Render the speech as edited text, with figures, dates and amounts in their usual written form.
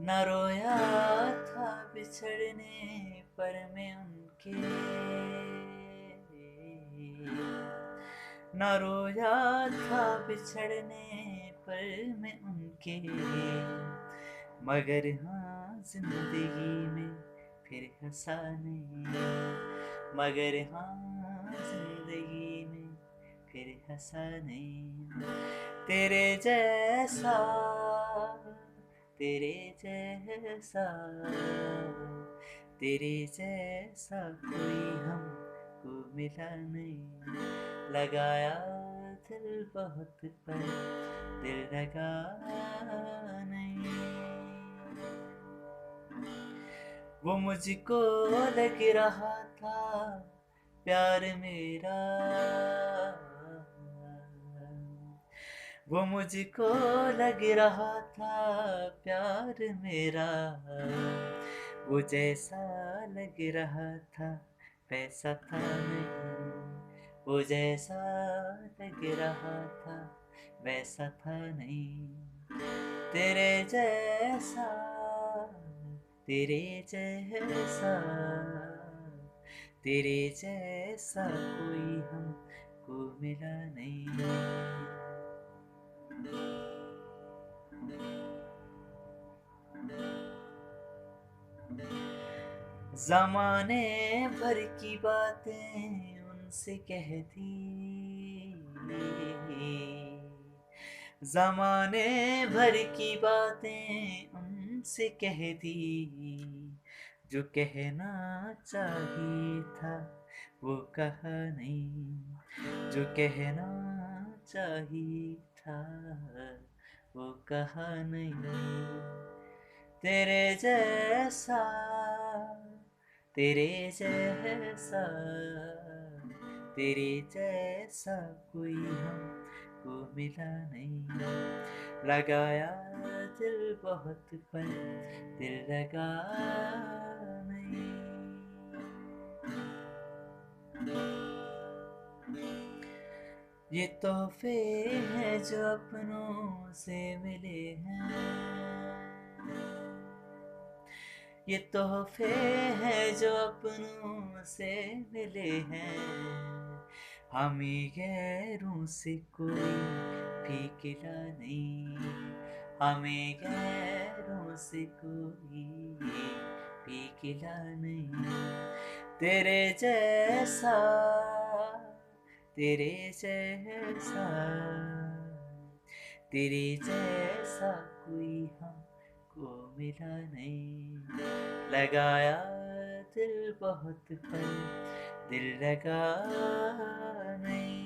न रोया था बिछड़ने पर मैं उनके, न रोया था बिछड़ने पर मैं उनके, मगर हाँ जिंदगी में फिर हंसा नहीं, मगर हाँ जिंदगी में फिर हंसा नहीं। तेरे जैसा, तेरे जैसा, तेरे जैसा कोई हमको मिला नहीं। लगाया दिल बहुत पर दिल लगा नहीं। वो मुझको लग रहा था प्यार मेरा, वो मुझको लग रहा था प्यार मेरा, वो जैसा लग रहा था वैसा था नहीं, वो जैसा लग रहा था वैसा था नहीं। तेरे जैसा, तेरे जैसा, तेरे जैसा कोई हमको मिला नहीं। ज़माने भर की बातें उनसे कहती, ज़माने भर की बातें उनसे कहती, जो कहना चाहिए था वो कहा नहीं, जो कहना चाहिए था वो कहा नहीं। तेरे जैसा, तेरे जैसा, तेरे जैसा कोई हमको मिला नहीं। लगाया दिल बहुत पर दिल लगा नहीं। ये तोहफे हैं जो अपनों से मिले हैं, ये तोहफे हैं जो अपनों से मिले हैं। हमें गैरों से कोई भी गिला नहीं, हमें गैरों से कोई भी गिला नहीं। तेरे जैसा, तेरे जैसा, तेरे जैसा कोई हमको मिला नहीं। लगाया दिल बहुत पर दिल लगा नहीं।